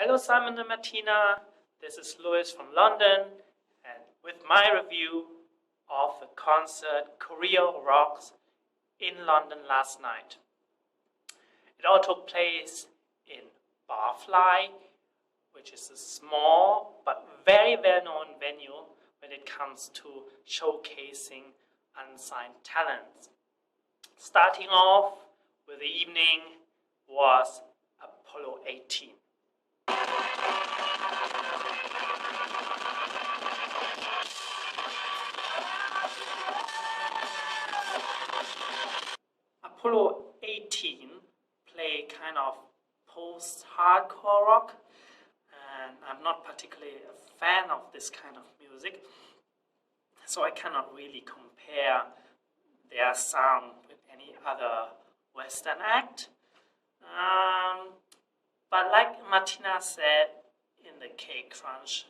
Hello Simon and Martina, this is Louis from London and with my review of the concert Korea Rocks in London last night. It all took place in Barfly, which is a small but very well-known venue when it comes to showcasing unsigned talents. Starting off with the evening was Apollo 18. Apollo 18 play kind of post-hardcore rock, and I'm not particularly a fan of this kind of music, so I cannot really compare their sound with any other Western act. But like Martina said in the K-Crunch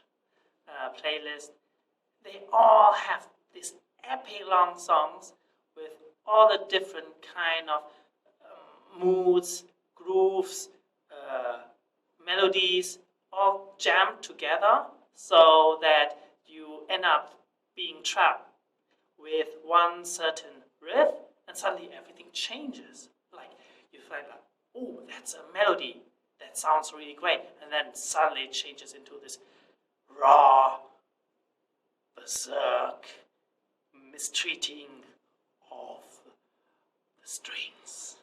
playlist, they all have these epic long songs with all the different kind of moods, grooves, melodies, all jammed together so that you end up being trapped with one certain riff and suddenly everything changes. Like you find like, oh, that's a melody, that sounds really great, and then suddenly it changes into this raw, berserk, mistreating of the strings.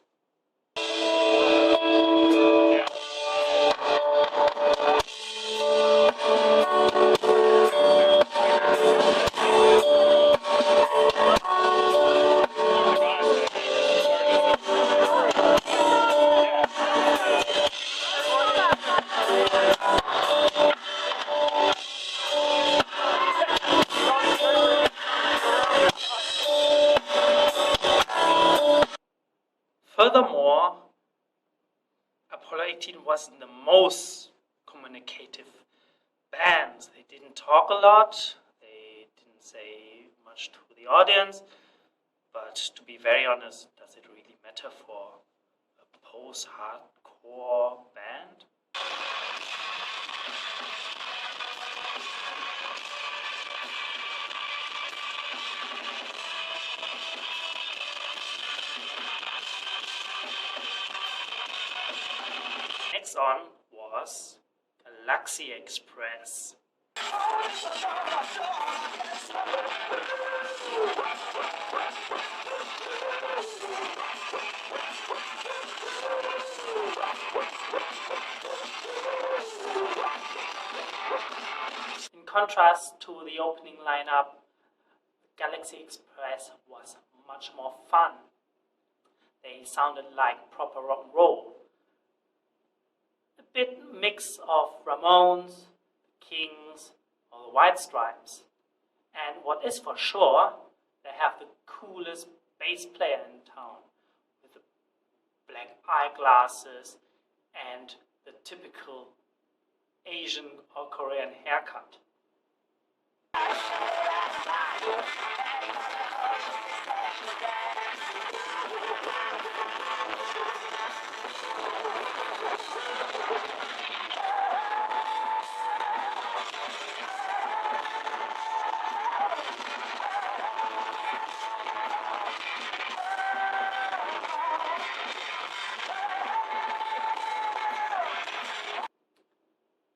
Furthermore, Apollo 18 wasn't the most communicative band. They didn't talk a lot, they didn't say much to the audience, but to be very honest, does it really matter for a post-hardcore band? Next on was Galaxy Express. In contrast to the opening lineup, Galaxy Express was much more fun. They sounded like proper rock and roll. A bit mix of Ramones, Kings, or the White Stripes. And what is for sure, they have the coolest bass player in town with the black eyeglasses and the typical Asian or Korean haircut.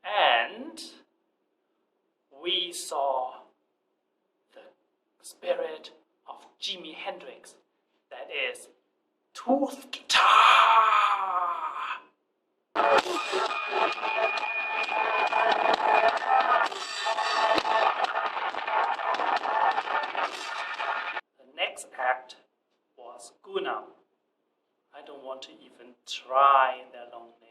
And we saw the spirit of Jimi Hendrix, that is, tooth guitar. The next act was Guna. I don't want to even try their long name.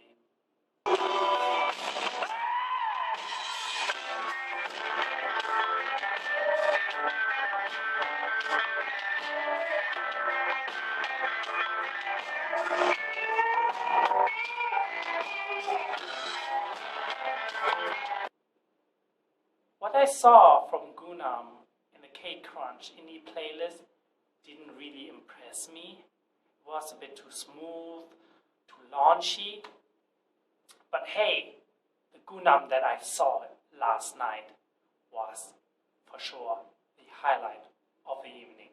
What I saw from Gunam in the K-Crunch indie playlist didn't really impress me. It was a bit too smooth, too launchy. But hey, the Gunam that I saw last night was for sure the highlight of the evening.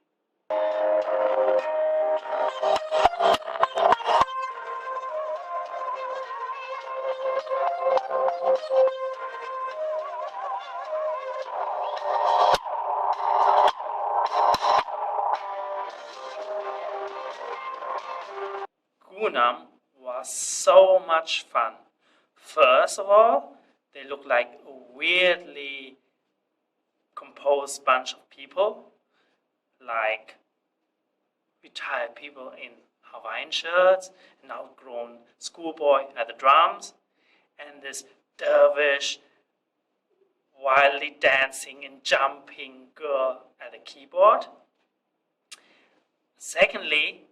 Gunam was so much fun. First of all, they look like a weirdly composed bunch of people, like retired people in Hawaiian shirts, an outgrown schoolboy at the drums, and this dervish, wildly dancing and jumping girl at the keyboard. Secondly,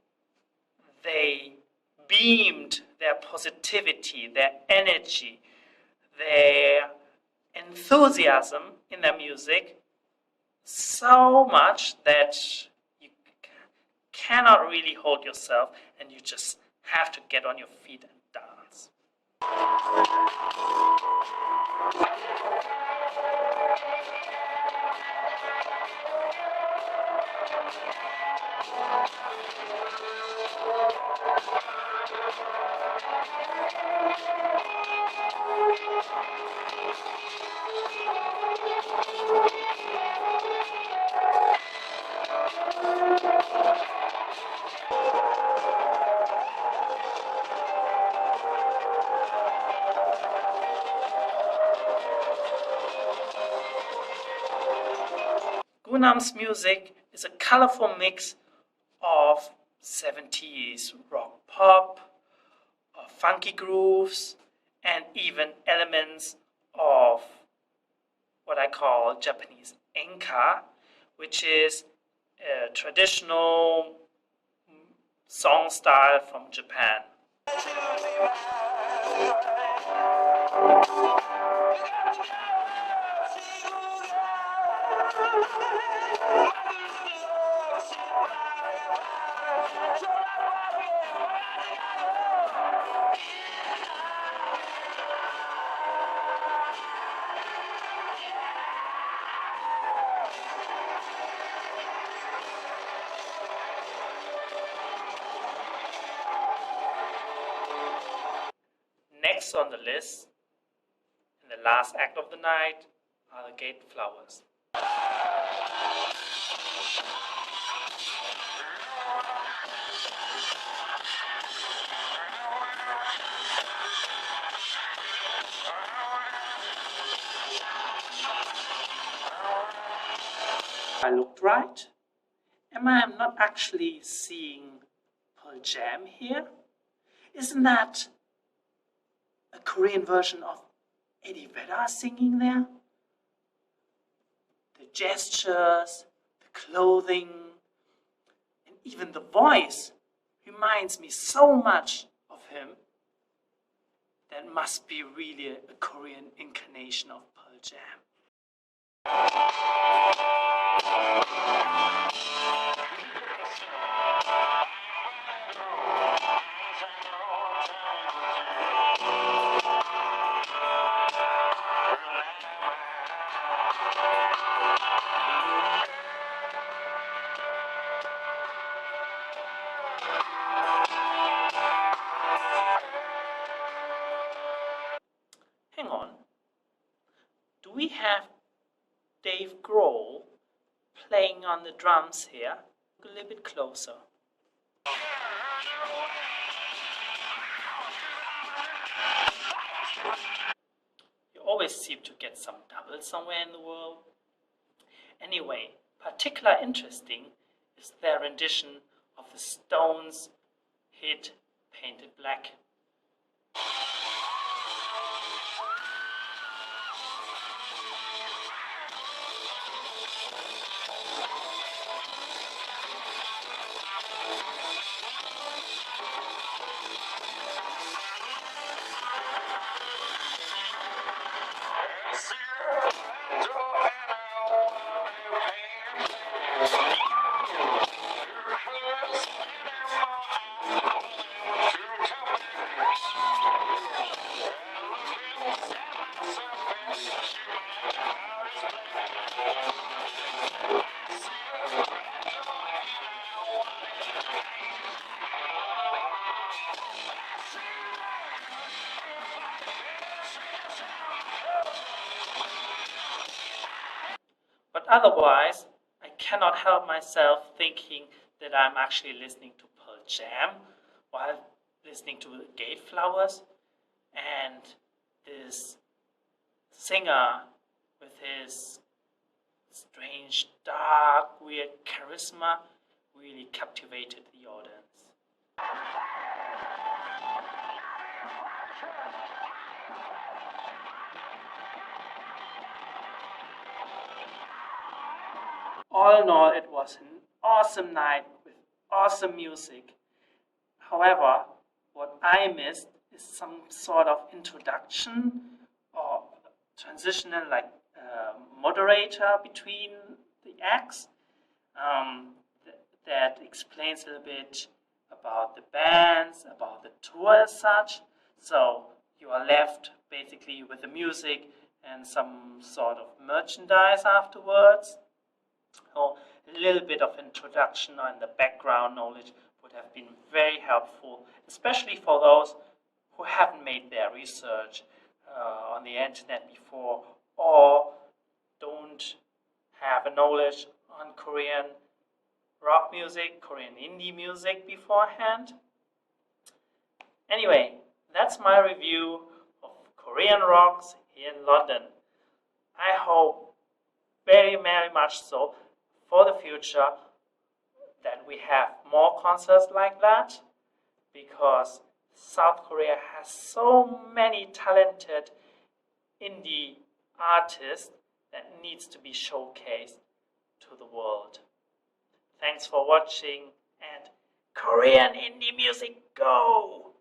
they beamed their positivity, their energy, their enthusiasm in their music so much that you cannot really hold yourself and you just have to get on your feet and dance. Gunam's music is a colorful mix of 70s rock pop, of funky grooves, and even elements of what I call Japanese enka, which is a traditional song style from Japan. Next on the list, in the last act of the night, are the Gate Flowers. I looked right. Am I not actually seeing Pearl Jam here? Isn't that a Korean version of Eddie Vedder singing there? The gestures, the clothing, and even the voice reminds me so much of him. That must be really a Korean incarnation of Pearl Jam. Hang on. Do we have Dave Grohl playing on the drums here? Look a little bit closer. You always seem to get some doubles somewhere in the world. Anyway, particularly interesting is their rendition of the Stones' hit Painted Black. Otherwise, I cannot help myself thinking that I'm actually listening to Pearl Jam while listening to the Gate Flowers, and this singer with his strange, dark, weird charisma really captivated the audience. All in all, it was an awesome night with awesome music. However, what I missed is some sort of introduction or transitional, like moderator between the acts that explains a little bit about the bands, about the tour as such. So you are left basically with the music and some sort of merchandise afterwards. So a little bit of introduction and the background knowledge would have been very helpful, especially for those who haven't made their research on the internet before or don't have a knowledge on Korean rock music, Korean indie music beforehand. Anyway, that's my review of Korean rocks here in London. I hope very, very much so for the future that we have more concerts like that, because South Korea has so many talented indie artists that needs to be showcased to the world. Thanks for watching, and Korean indie music go!